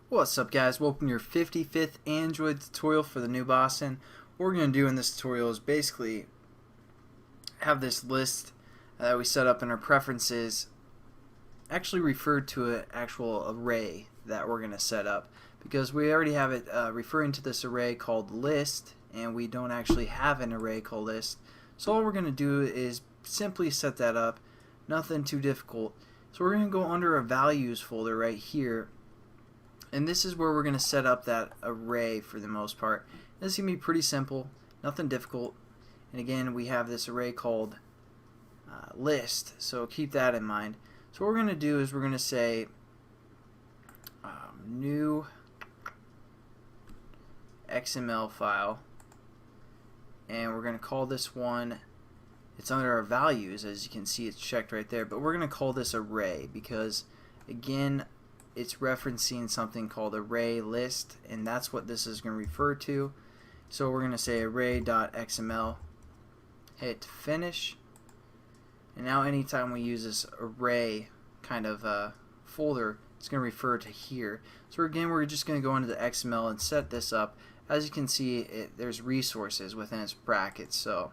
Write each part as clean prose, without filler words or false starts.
What's up, guys? Welcome to your 55th Android tutorial for the new Boston. What we're going to do in this tutorial is basically have this list that we set up in our preferences actually referred to an actual array that we're going to set up, because we already have it referring to this array called list, and we don't actually have an array called list. So all we're going to do is simply set that up, nothing too difficult. So we're going to go under our values folder right here, and this is where we're going to set up that array for the most part. This is going to be pretty simple, nothing difficult. And again, we have this array called list, so keep that in mind. So what we're going to do is we're going to say new XML file, and we're going to call this one, it's under our values, as you can see it's checked right there, but we're going to call this array because again it's referencing something called array list, and that's what this is going to refer to. So we're going to say array.xml, hit finish, and now anytime we use this array kind of folder, it's going to refer to here. So again, we're just going to go into the XML and set this up. As you can see, there's resources within its brackets, or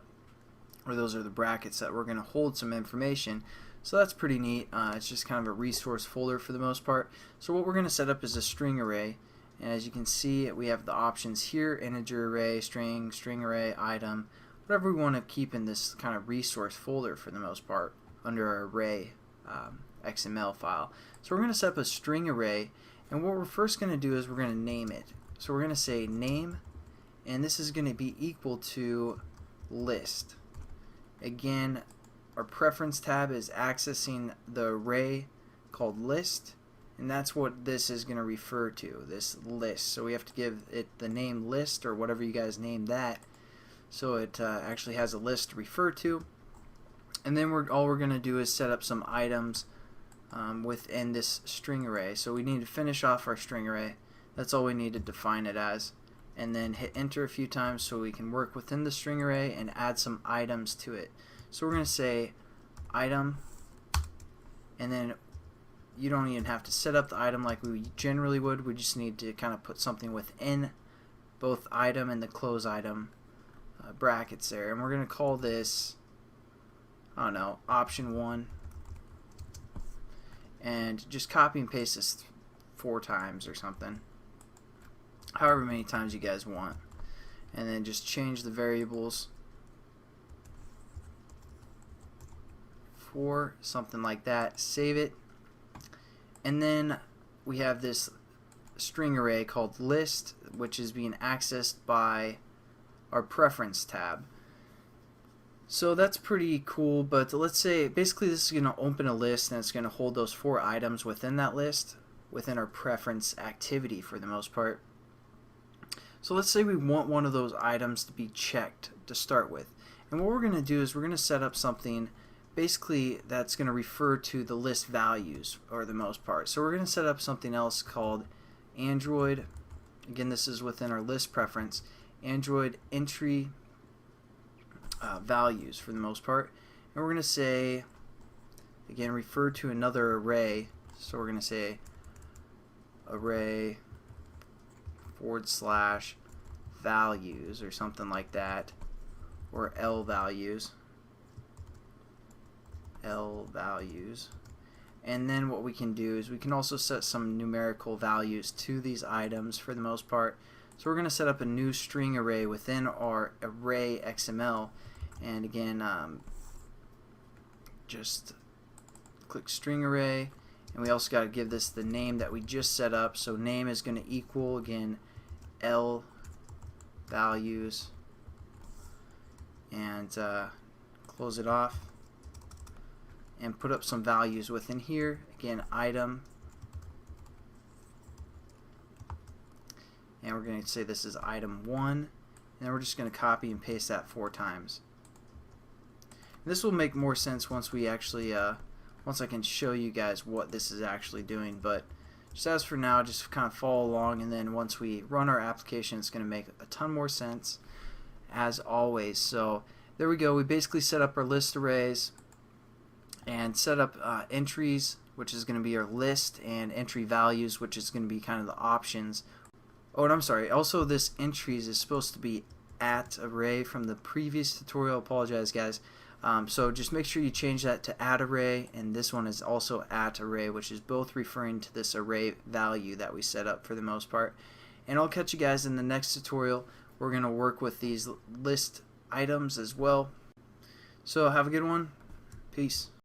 those are the brackets that we're going to hold some information. So that's pretty neat. It's just kind of a resource folder for the most part. So what we're going to set up is a string array, and as you can see, we have the options here: integer array, string, string array, item, whatever we want to keep in this kind of resource folder for the most part under our array XML file. So we're going to set up a string array, and what we're first going to do is we're going to name it. So we're going to say name, and this is going to be equal to list. Again, our preference tab is accessing the array called list, and that's what this is going to refer to, this list. So we have to give it the name list, or whatever you guys name that, so it actually has a list to refer to. And then all we're going to do is set up some items within this string array. So we need to finish off our string array. That's all we need to define it as, and then hit enter a few times so we can work within the string array and add some items to it. So we're going to say item, and then you don't even have to set up the item like we generally would. We just need to kind of put something within both item and the close item brackets there, and we're going to call this, I don't know, option 1, and just copy and paste this 4 times or something, however many times you guys want, and then just change the variables for something like that, save it, and then we have this string array called list, which is being accessed by our preference tab. So that's pretty cool, but let's say basically this is going to open a list, and it's going to hold those 4 items within that list within our preference activity for the most part. So let's say we want one of those items to be checked to start with, and what we're going to do is we're going to set up something basically that's going to refer to the list values for the most part. So we're going to set up something else called Android, again this is within our list preference, Android entry values for the most part, and we're going to say, again, refer to another array. So we're going to say array / values or something like that, or L values, and then what we can do is we can also set some numerical values to these items for the most part. So we're going to set up a new string array within our array XML, and again just click string array, and we also got to give this the name that we just set up. So name is going to equal, again, L values, and close it off and put up some values within here. Again, item, and we're going to say this is item 1, and then we're just going to copy and paste that 4 times. And this will make more sense once we actually once I can show you guys what this is actually doing, but just as for now, just kind of follow along, and then once we run our application, it's going to make a ton more sense as always. So there we go. We basically set up our list arrays and set up entries which is going to be our list, and entry values, which is going to be kind of the options. Oh, and I'm sorry, also this entries is supposed to be at array from the previous tutorial. Apologize, guys. So just make sure you change that to at array, and this one is also at array, which is both referring to this array value that we set up for the most part. And I'll catch you guys in the next tutorial. We're going to work with these list items as well. So have a good one. Peace.